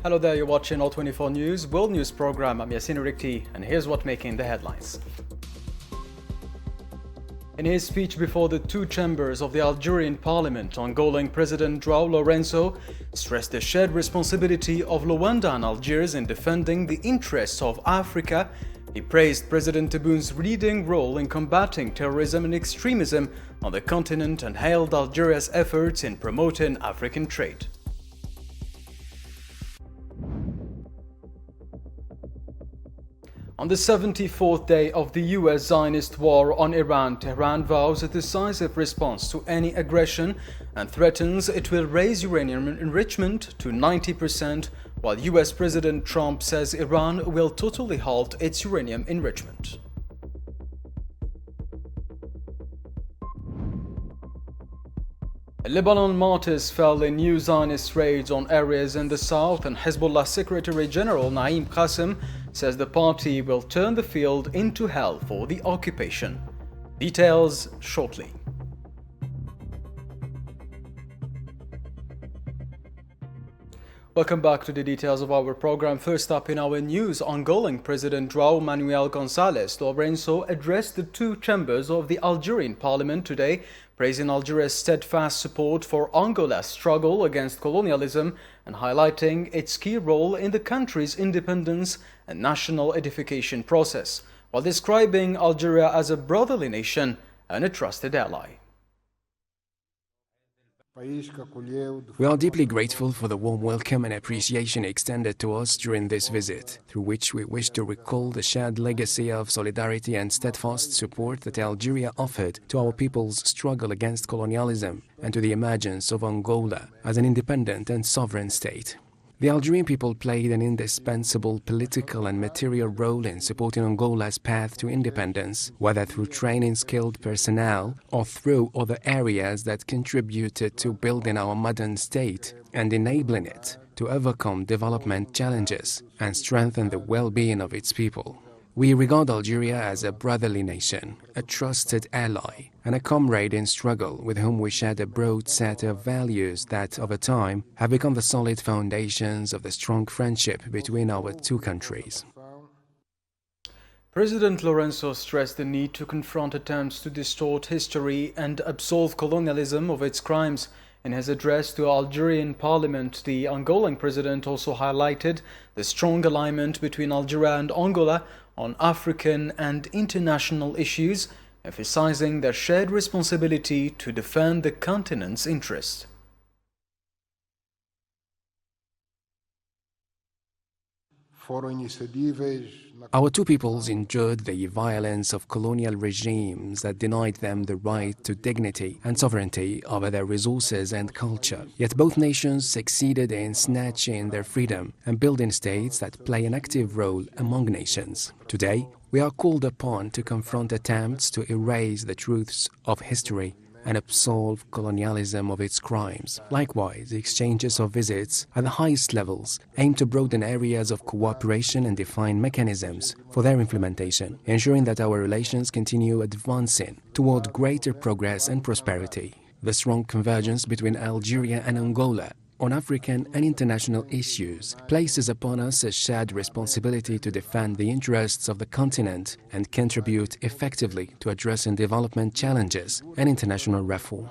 Hello there, you're watching All24 News, World News Program. I'm Yassine Rikti, and here's what's making the headlines. In his speech before the two chambers of the Algerian parliament, Angolan President João Lourenço stressed the shared responsibility of Luanda and Algiers in defending the interests of Africa. He praised President Tebboun's leading role in combating terrorism and extremism on the continent and hailed Algeria's efforts in promoting African trade. On the 74th day of the US Zionist war on Iran, Tehran vows a decisive response to any aggression and threatens it will raise uranium enrichment to 90%, while US President Trump says Iran will totally halt its uranium enrichment. Lebanon martyrs fell in new Zionist raids on areas in the south, and Hezbollah Secretary General Naim Qassem says the party will turn the field into hell for the occupation. Details shortly. Welcome back to the details of our program. First up in our news, Angolan President João Manuel Gonçalves Lourenço addressed the two chambers of the Algerian parliament today, praising Algeria's steadfast support for Angola's struggle against colonialism and highlighting its key role in the country's independence and national edification process, while describing Algeria as a brotherly nation and a trusted ally. We are deeply grateful for the warm welcome and appreciation extended to us during this visit, through which we wish to recall the shared legacy of solidarity and steadfast support that Algeria offered to our people's struggle against colonialism and to the emergence of Angola as an independent and sovereign state. The Algerian people played an indispensable political and material role in supporting Angola's path to independence, whether through training skilled personnel or through other areas that contributed to building our modern state and enabling it to overcome development challenges and strengthen the well-being of its people. We regard Algeria as a brotherly nation, a trusted ally, and a comrade in struggle with whom we share a broad set of values that, over time, have become the solid foundations of the strong friendship between our two countries. President Lourenço stressed the need to confront attempts to distort history and absolve colonialism of its crimes. In his address to Algerian parliament, the Angolan president also highlighted the strong alignment between Algeria and Angola on African and international issues, emphasizing their shared responsibility to defend the continent's interests. Our two peoples endured the violence of colonial regimes that denied them the right to dignity and sovereignty over their resources and culture. Yet both nations succeeded in snatching their freedom and building states that play an active role among nations. Today, we are called upon to confront attempts to erase the truths of history and absolve colonialism of its crimes. Likewise, the exchanges of visits at the highest levels aim to broaden areas of cooperation and define mechanisms for their implementation, ensuring that our relations continue advancing toward greater progress and prosperity. The strong convergence between Algeria and Angola on African and international issues places upon us a shared responsibility to defend the interests of the continent and contribute effectively to addressing development challenges and international reform.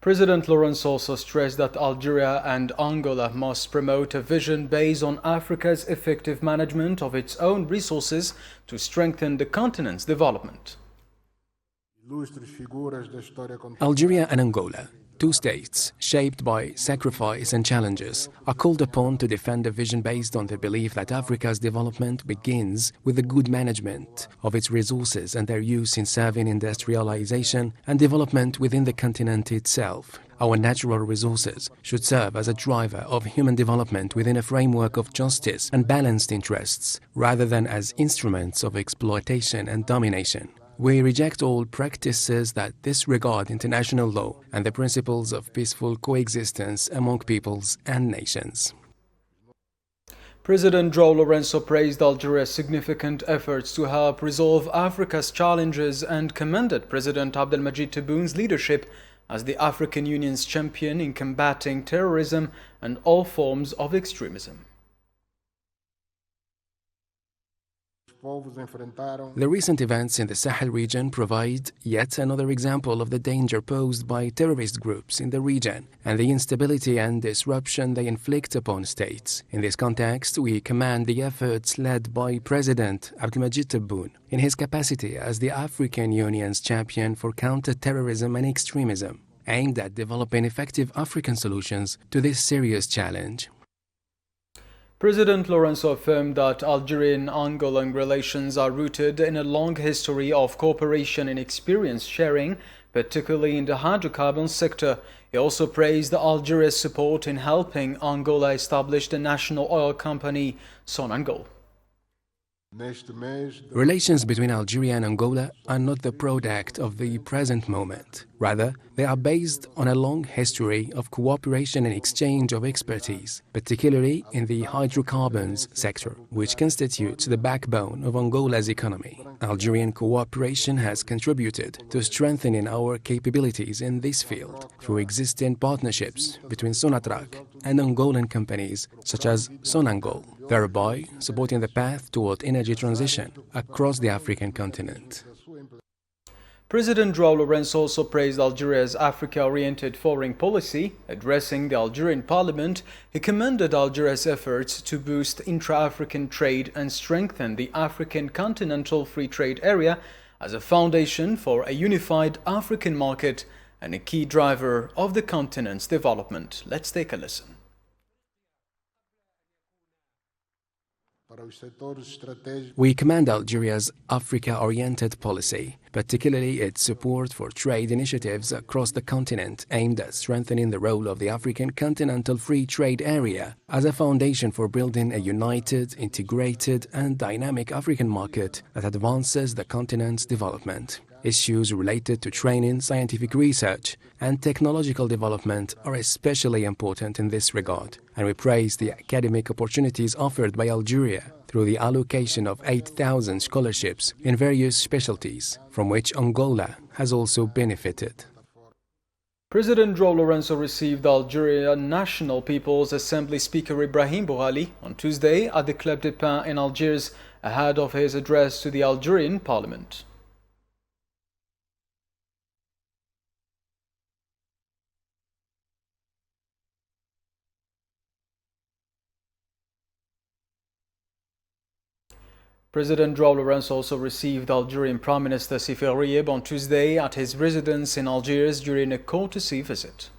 President Lourenço also stressed that Algeria and Angola must promote a vision based on Africa's effective management of its own resources to strengthen the continent's development. Algeria and Angola, two states shaped by sacrifice and challenges, are called upon to defend a vision based on the belief that Africa's development begins with the good management of its resources and their use in serving industrialization and development within the continent itself. Our natural resources should serve as a driver of human development within a framework of justice and balanced interests, rather than as instruments of exploitation and domination. We reject all practices that disregard international law and the principles of peaceful coexistence among peoples and nations. President João Lourenço praised Algeria's significant efforts to help resolve Africa's challenges and commended President Abdelmadjid Tebboun's leadership as the African Union's champion in combating terrorism and all forms of extremism. The recent events in the Sahel region provide yet another example of the danger posed by terrorist groups in the region and the instability and disruption they inflict upon states. In this context, we commend the efforts led by President Abdelmadjid Tebboune in his capacity as the African Union's champion for counter-terrorism and extremism, aimed at developing effective African solutions to this serious challenge. President Lorenzo affirmed that Algerian-Angolan relations are rooted in a long history of cooperation and experience sharing, particularly in the hydrocarbon sector. He also praised Algeria's support in helping Angola establish the national oil company Sonangol. Relations between Algeria and Angola are not the product of the present moment. Rather, they are based on a long history of cooperation and exchange of expertise, particularly in the hydrocarbons sector, which constitutes the backbone of Angola's economy. Algerian cooperation has contributed to strengthening our capabilities in this field through existing partnerships between Sonatrach and Angolan companies such as Sonangol, thereby supporting the path toward energy transition across the African continent. President João Lourenço also praised Algeria's Africa-oriented foreign policy. Addressing the Algerian parliament, he commended Algeria's efforts to boost intra-African trade and strengthen the African continental free trade area as a foundation for a unified African market and a key driver of the continent's development. Let's take a listen. We commend Algeria's Africa-oriented policy, particularly its support for trade initiatives across the continent aimed at strengthening the role of the African Continental Free Trade Area as a foundation for building a united, integrated and dynamic African market that advances the continent's development. Issues related to training, scientific research and technological development are especially important in this regard, and we praise the academic opportunities offered by Algeria through the allocation of 8,000 scholarships in various specialties, from which Angola has also benefited. President João Lourenço received Algerian National People's Assembly Speaker Ibrahim Boughali on Tuesday at the Club des Pins in Algiers ahead of his address to the Algerian Parliament. President João Lourenço also received Algerian Prime Minister Seif Gharieb on Tuesday at his residence in Algiers during a courtesy visit.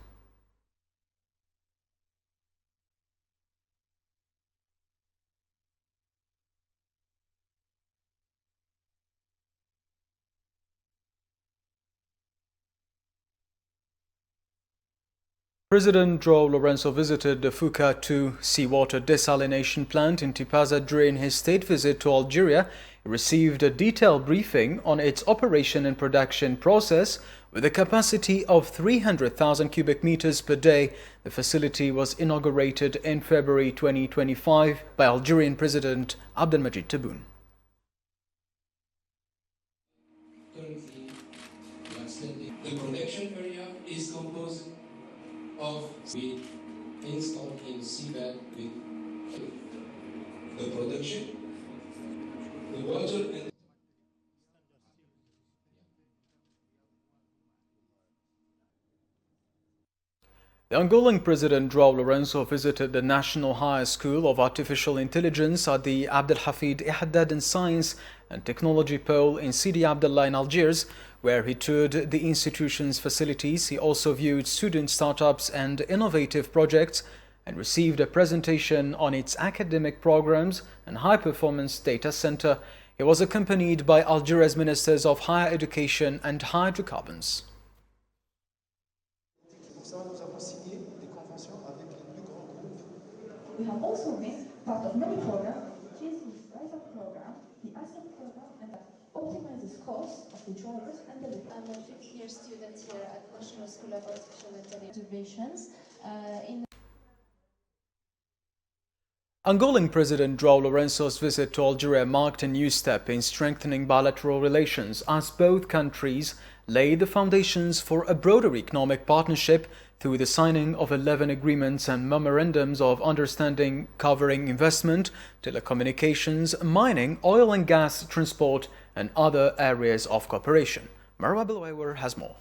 President João Lourenço visited the Fouca 2 seawater desalination plant in Tipaza during his state visit to Algeria. He received a detailed briefing on its operation and production process with a capacity of 300,000 cubic meters per day. The facility was inaugurated in February 2025 by Algerian President Abdelmadjid Tebboune. The production area is composed of we installed in seabed with the production, the water and The Angolan President João Lourenço visited the National High School of Artificial Intelligence at the Abdelhafid Ihaddad in Science and Technology Pole in Sidi Abdallah in Algiers, where he toured the institution's facilities. He also viewed student startups and innovative projects and received a presentation on its academic programs and high-performance data center. He was accompanied by Algeria's Ministers of Higher Education and Hydrocarbons. We have also been part of many programs, which is the Rise Up program, the ASEAN program, and that optimizes costs of the drivers and the I'm a fifth-year student here at National School of Artificial Intelligence. observations in Angolan President João Lourenço's visit to Algeria marked a new step in strengthening bilateral relations as both countries laid the foundations for a broader economic partnership through the signing of 11 agreements and memorandums of understanding covering investment, telecommunications, mining, oil and gas, transport, and other areas of cooperation. Marwa Bilwawer has more.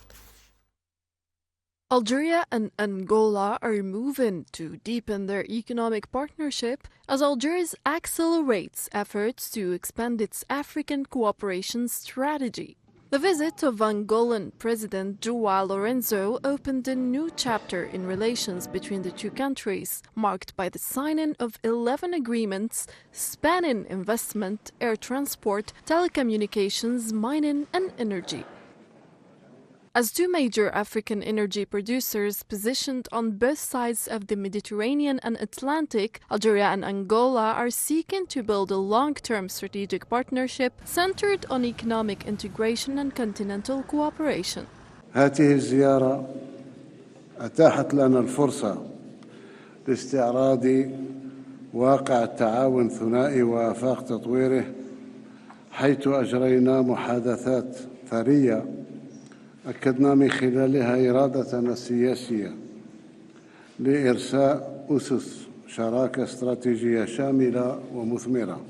Algeria and Angola are moving to deepen their economic partnership as Algeria accelerates efforts to expand its African cooperation strategy. The visit of Angolan President João Lourenço opened a new chapter in relations between the two countries, marked by the signing of 11 agreements spanning investment, air transport, telecommunications, mining, and energy. As two major African energy producers positioned on both sides of the Mediterranean and Atlantic, Algeria and Angola are seeking to build a long-term strategic partnership centered on economic integration and continental cooperation. هذه الزيارة أتاحت لنا الفرصة لاستعراض واقع التعاون الثنائي وآفاق تطويره، حيث أجرينا محادثات ثرية أكدنا من خلالها إرادتنا السياسية لإرساء أسس شراكة استراتيجية شاملة ومثمرة.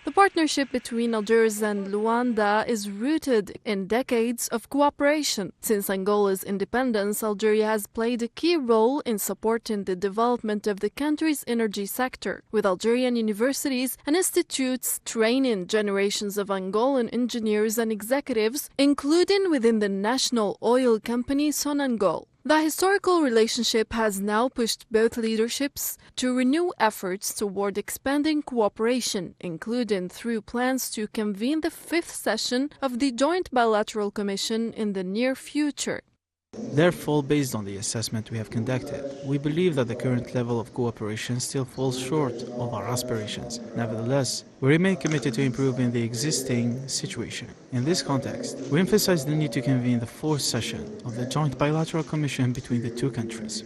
The partnership between Algiers and Luanda is rooted in decades of cooperation. Since Angola's independence, Algeria has played a key role in supporting the development of the country's energy sector, with Algerian universities and institutes training generations of Angolan engineers and executives, including within the national oil company Sonangol. The historical relationship has now pushed both leaderships to renew efforts toward expanding cooperation, including through plans to convene the fifth session of the Joint Bilateral Commission in the near future. Therefore, based on the assessment we have conducted, we believe that the current level of cooperation still falls short of our aspirations. Nevertheless, we remain committed to improving the existing situation. In this context, we emphasize the need to convene the fourth session of the Joint Bilateral Commission between the two countries.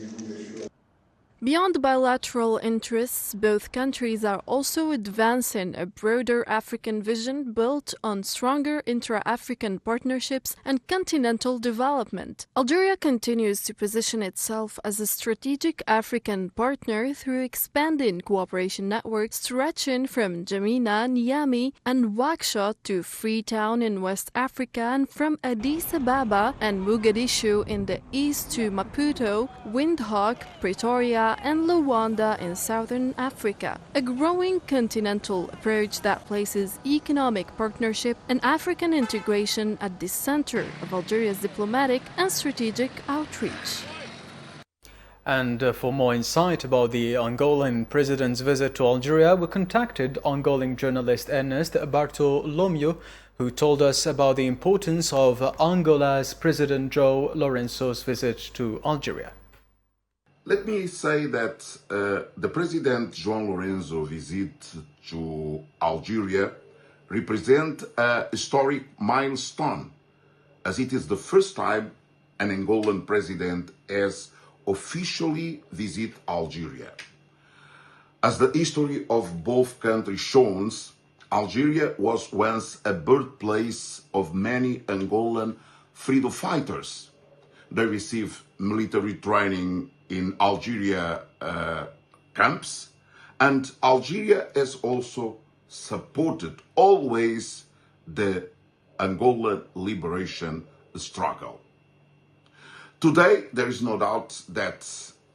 Beyond bilateral interests, both countries are also advancing a broader African vision built on stronger intra-African partnerships and continental development. Algeria continues to position itself as a strategic African partner through expanding cooperation networks stretching from N'Djamena, Niamey, and Nouakchott to Freetown in West Africa, and from Addis Ababa and Mogadishu in the east to Maputo, Windhoek, Pretoria, and Luanda in southern Africa. A growing continental approach that places economic partnership and African integration at the center of Algeria's diplomatic and strategic outreach. And for more insight about the Angolan president's visit to Algeria, we contacted Angolan journalist Ernest Bartolomeu, who told us about the importance of Angola's President João Lourenço's visit to Algeria. Let me say that the President João Lourenço visit to Algeria represents a historic milestone, as it is the first time an Angolan president has officially visited Algeria. As the history of both countries shows, Algeria was once a birthplace of many Angolan freedom fighters. They received military training in Algeria camps, and Algeria has also supported always the Angolan liberation struggle. Today, there is no doubt that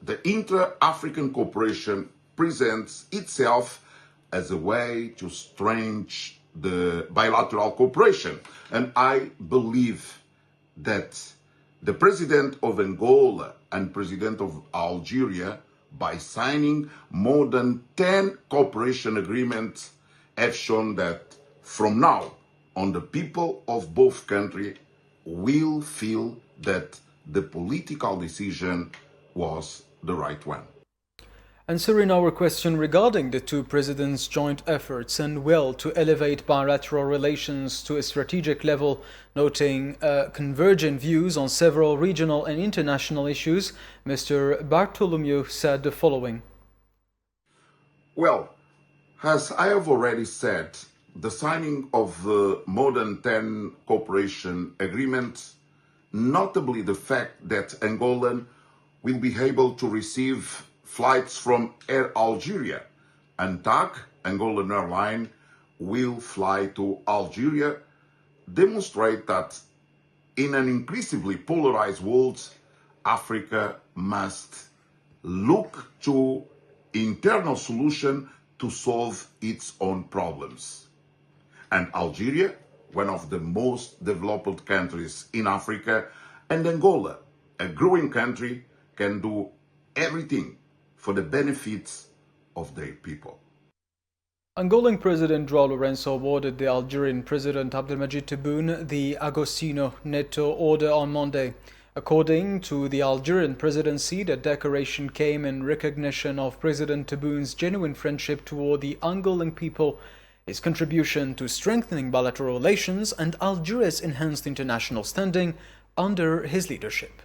the intra-African cooperation presents itself as a way to strengthen the bilateral cooperation, and I believe that the President of Angola and President of Algeria, by signing more than 10 cooperation agreements, have shown that from now on the people of both countries will feel that the political decision was the right one. Answering our question regarding the two presidents' joint efforts and will to elevate bilateral relations to a strategic level, noting convergent views on several regional and international issues, Mr. Bartolomeu said the following. Well, as I have already said, the signing of more than 10 cooperation agreements, notably the fact that Angola will be able to receive flights from Air Algeria, and TAG, Angolan airline, will fly to Algeria, demonstrate that in an increasingly polarized world, Africa must look to internal solutions to solve its own problems. And Algeria, one of the most developed countries in Africa, and Angola, a growing country, can do everything for the benefits of their people. Angolan President João Lourenço awarded the Algerian President Abdelmadjid Tebboune the Agostinho Neto Order on Monday. According to the Algerian presidency, the decoration came in recognition of President Tebboune's genuine friendship toward the Angolan people, his contribution to strengthening bilateral relations, and Algeria's enhanced international standing under his leadership.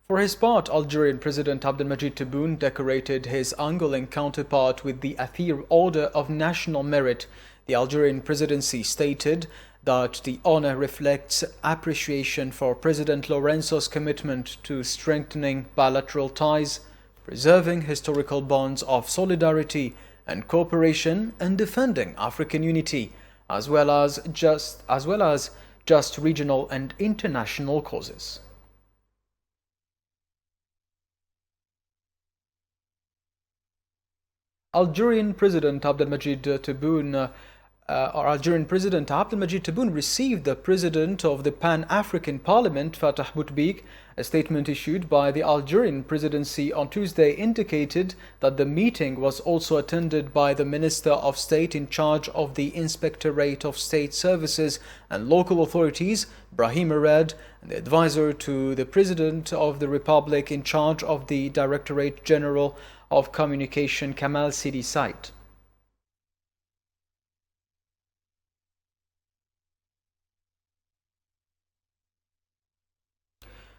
For his part, Algerian President Abdelmadjid Tebboune decorated his Angolan counterpart with the Athir Order of National Merit. The Algerian presidency stated that the honor reflects appreciation for President Lourenço's commitment to strengthening bilateral ties, preserving historical bonds of solidarity and cooperation, and defending African unity, as well as just regional and international causes. Algerian President Abdelmadjid Tebboune received the President of the Pan-African Parliament, Fatah Bouteflika. A statement issued by the Algerian presidency on Tuesday indicated that the meeting was also attended by the Minister of State in charge of the Inspectorate of State Services and Local Authorities, Brahim Arad, and the advisor to the President of the Republic in charge of the Directorate General of Communication, Kamal Sidi Said.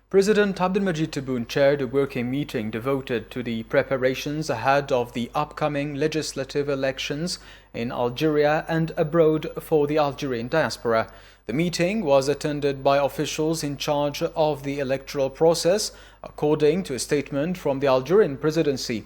President Abdelmadjid Tebboune chaired a working meeting devoted to the preparations ahead of the upcoming legislative elections in Algeria and abroad for the Algerian diaspora. The meeting was attended by officials in charge of the electoral process, according to a statement from the Algerian presidency.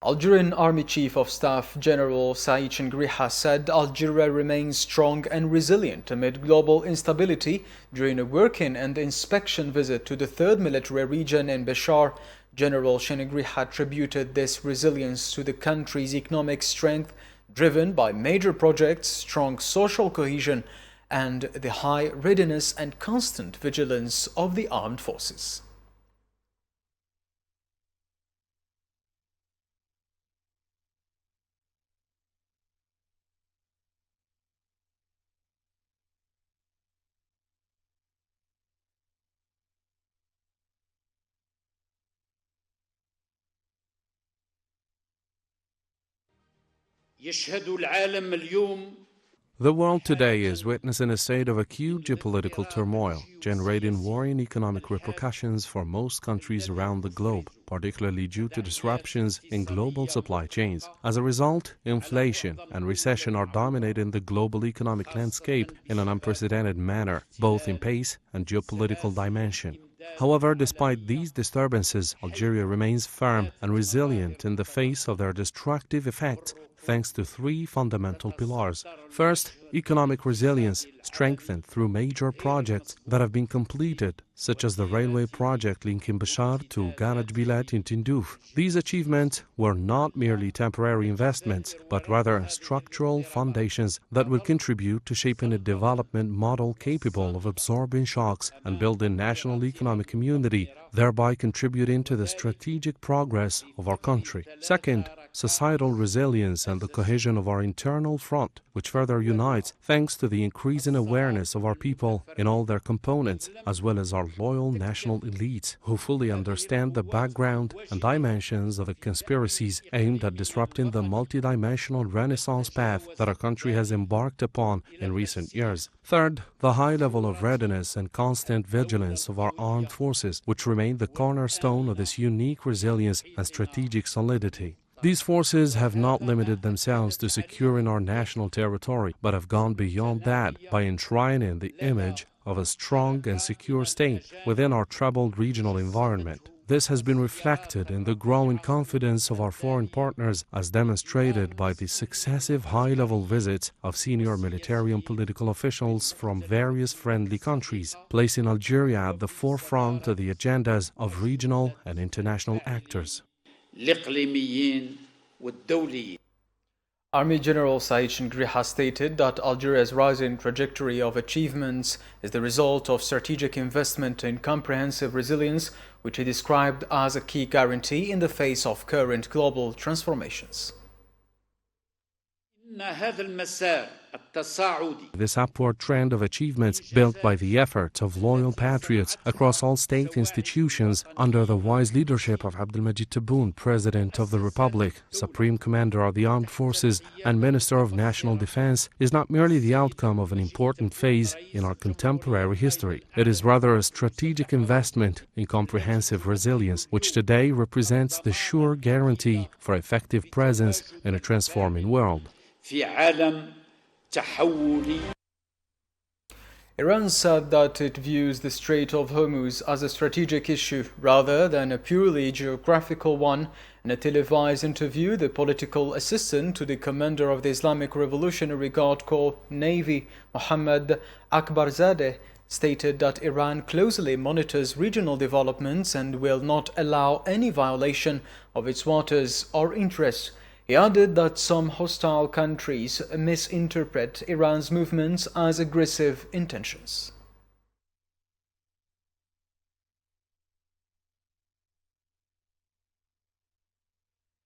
Algerian Army Chief of Staff General Saïd Chengriha said Algeria remains strong and resilient amid global instability during a working and inspection visit to the 3rd military region in Béchar. General Chengriha attributed this resilience to the country's economic strength, driven by major projects, strong social cohesion, and the high readiness and constant vigilance of the armed forces. The world today is witnessing a state of acute geopolitical turmoil, generating worrying economic repercussions for most countries around the globe, particularly due to disruptions in global supply chains. As a result, inflation and recession are dominating the global economic landscape in an unprecedented manner, both in pace and geopolitical dimension. However, despite these disturbances, Algeria remains firm and resilient in the face of their destructive effects, thanks to 3 fundamental pillars. First, economic resilience, strengthened through major projects that have been completed, such as the railway project linking Béchar to Garaj Bilat in Tindouf. These achievements were not merely temporary investments, but rather structural foundations that will contribute to shaping a development model capable of absorbing shocks and building national economic community thereby contributing to the strategic progress of our country. Second, societal resilience and the cohesion of our internal front, which further unites thanks to the increasing awareness of our people in all their components, as well as our loyal national elites, who fully understand the background and dimensions of the conspiracies aimed at disrupting the multidimensional renaissance path that our country has embarked upon in recent years. Third, the high level of readiness and constant vigilance of our armed forces, which remain the cornerstone of this unique resilience and strategic solidity. These forces have not limited themselves to securing our national territory, but have gone beyond that by enshrining the image of a strong and secure state within our troubled regional environment. This has been reflected in the growing confidence of our foreign partners, as demonstrated by the successive high-level visits of senior military and political officials from various friendly countries, placing Algeria at the forefront of the agendas of regional and international actors. الإقليميين والدوليين. Army General Said Shingri has stated that Algeria's rising trajectory of achievements is the result of strategic investment in comprehensive resilience, which he described as a key guarantee in the face of current global transformations. This upward trend of achievements built by the efforts of loyal patriots across all state institutions under the wise leadership of Abdelmajid Tebboune, President of the Republic, Supreme Commander of the Armed Forces and Minister of National Defense, is not merely the outcome of an important phase in our contemporary history. It is rather a strategic investment in comprehensive resilience, which today represents the sure guarantee for effective presence in a transforming world. Iran said that it views the Strait of Hormuz as a strategic issue rather than a purely geographical one. In a televised interview, the political assistant to the commander of the Islamic Revolutionary Guard Corps Navy, Mohammad Akbarzadeh, stated that Iran closely monitors regional developments and will not allow any violation of its waters or interests. He added that some hostile countries misinterpret Iran's movements as aggressive intentions.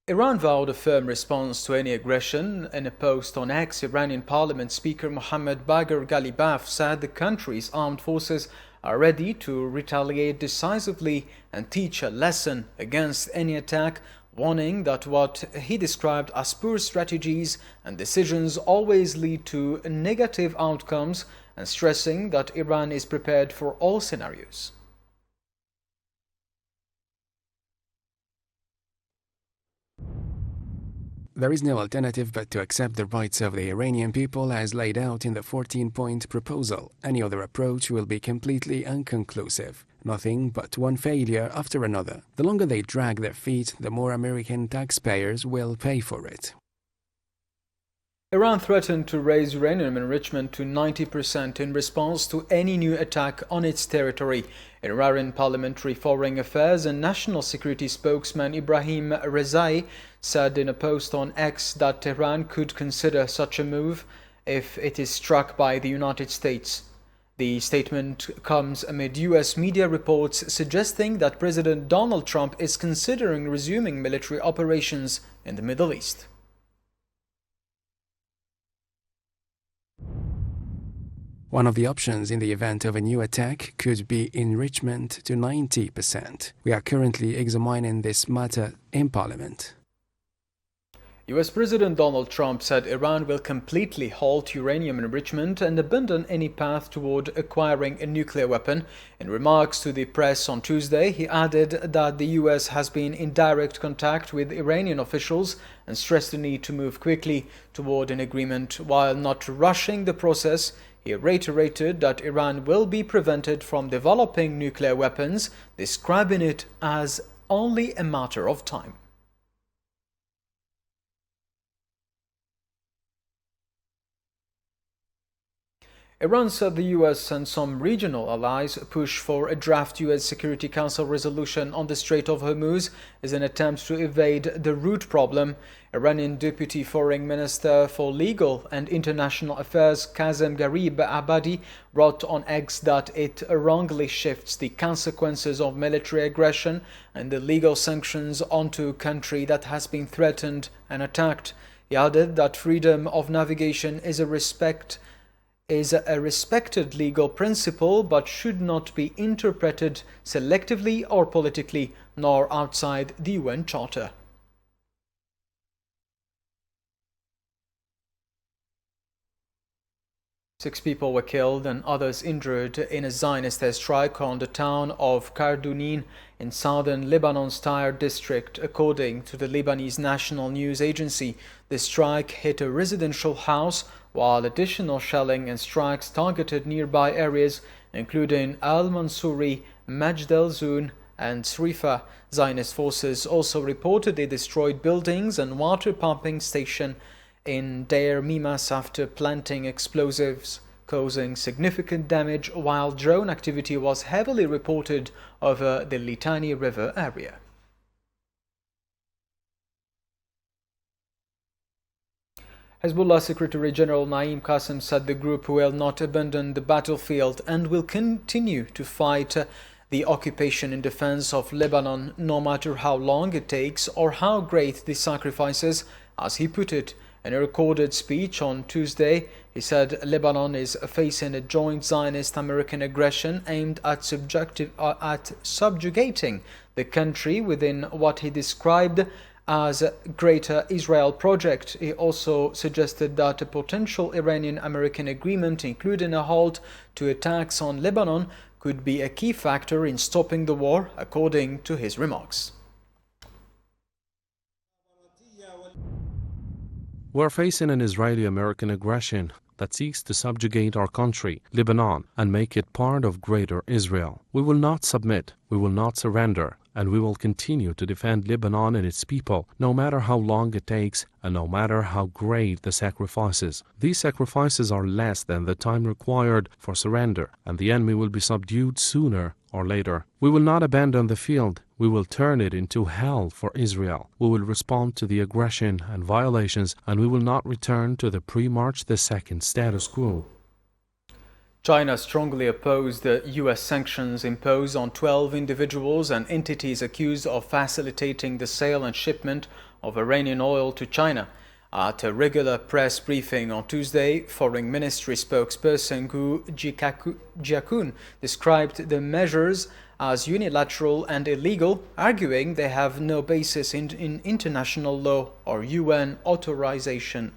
Iran vowed a firm response to any aggression. In a post on X, Iranian Parliament Speaker Mohammad Bagher Ghalibaf said the country's armed forces are ready to retaliate decisively and teach a lesson against any attack, warning that what he described as poor strategies and decisions always lead to negative outcomes, and stressing that Iran is prepared for all scenarios. There is no alternative but to accept the rights of the Iranian people as laid out in the 14-point proposal. Any other approach will be completely inconclusive. Nothing but one failure after another. The longer they drag their feet, the more American taxpayers will pay for it. Iran threatened to raise uranium enrichment to 90% in response to any new attack on its territory. Iranian Parliamentary Foreign Affairs and National Security spokesman Ibrahim Rezai said in a post on X that Tehran could consider such a move if it is struck by the United States. The statement comes amid U.S. media reports suggesting that President Donald Trump is considering resuming military operations in the Middle East. One of the options in the event of a new attack could be enrichment to 90%. We are currently examining this matter in Parliament. U.S. President Donald Trump said Iran will completely halt uranium enrichment and abandon any path toward acquiring a nuclear weapon. In remarks to the press on Tuesday, he added that the U.S. has been in direct contact with Iranian officials and stressed the need to move quickly toward an agreement while not rushing the process. He reiterated that Iran will be prevented from developing nuclear weapons, describing it as only a matter of time. Iran said the US and some regional allies push for a draft US Security Council resolution on the Strait of Hormuz as an attempt to evade the root problem. Iranian Deputy Foreign Minister for Legal and International Affairs Kazem Garib Abadi wrote on X that it wrongly shifts the consequences of military aggression and the legal sanctions onto a country that has been threatened and attacked. He added that freedom of navigation is a respected legal principle but should not be interpreted selectively or politically, nor outside the UN Charter. Six people were killed and others injured in a Zionist airstrike on the town of Kardounin in southern Lebanon's Tyre district, according to the Lebanese national news agency. The strike hit a residential house, while additional shelling and strikes targeted nearby areas, including Al-Mansouri, Majd al-Zun, and Srifa. Zionist forces also reportedly destroyed buildings and water pumping station in Deir Mimas after planting explosives, causing significant damage, while drone activity was heavily reported over the Litani River area. Hezbollah Secretary General Naim Qassem said the group will not abandon the battlefield and will continue to fight the occupation in defense of Lebanon, no matter how long it takes or how great the sacrifices, as he put it. In a recorded speech on Tuesday, he said Lebanon is facing a joint Zionist-American aggression aimed at subjugating the country within what he described as a Greater Israel project. He also suggested that a potential Iranian-American agreement, including a halt to attacks on Lebanon, could be a key factor in stopping the war, according to his remarks. We're facing an Israeli-American aggression that seeks to subjugate our country, Lebanon, and make it part of Greater Israel. We will not submit, we will not surrender, and we will continue to defend Lebanon and its people, no matter how long it takes and no matter how great the sacrifices. These sacrifices are less than the time required for surrender, and the enemy will be subdued sooner or later. We will not abandon the field. We will turn it into hell for Israel. We will respond to the aggression and violations, and we will not return to the pre-March 2nd status quo. China strongly opposed the U.S. sanctions imposed on 12 individuals and entities accused of facilitating the sale and shipment of Iranian oil to China. At a regular press briefing on Tuesday, Foreign Ministry spokesperson Gu Jiakun described the measures as unilateral and illegal, arguing they have no basis in international law or UN authorization.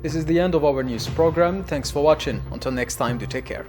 This is the end of our news program. Thanks for watching. Until next time, do take care.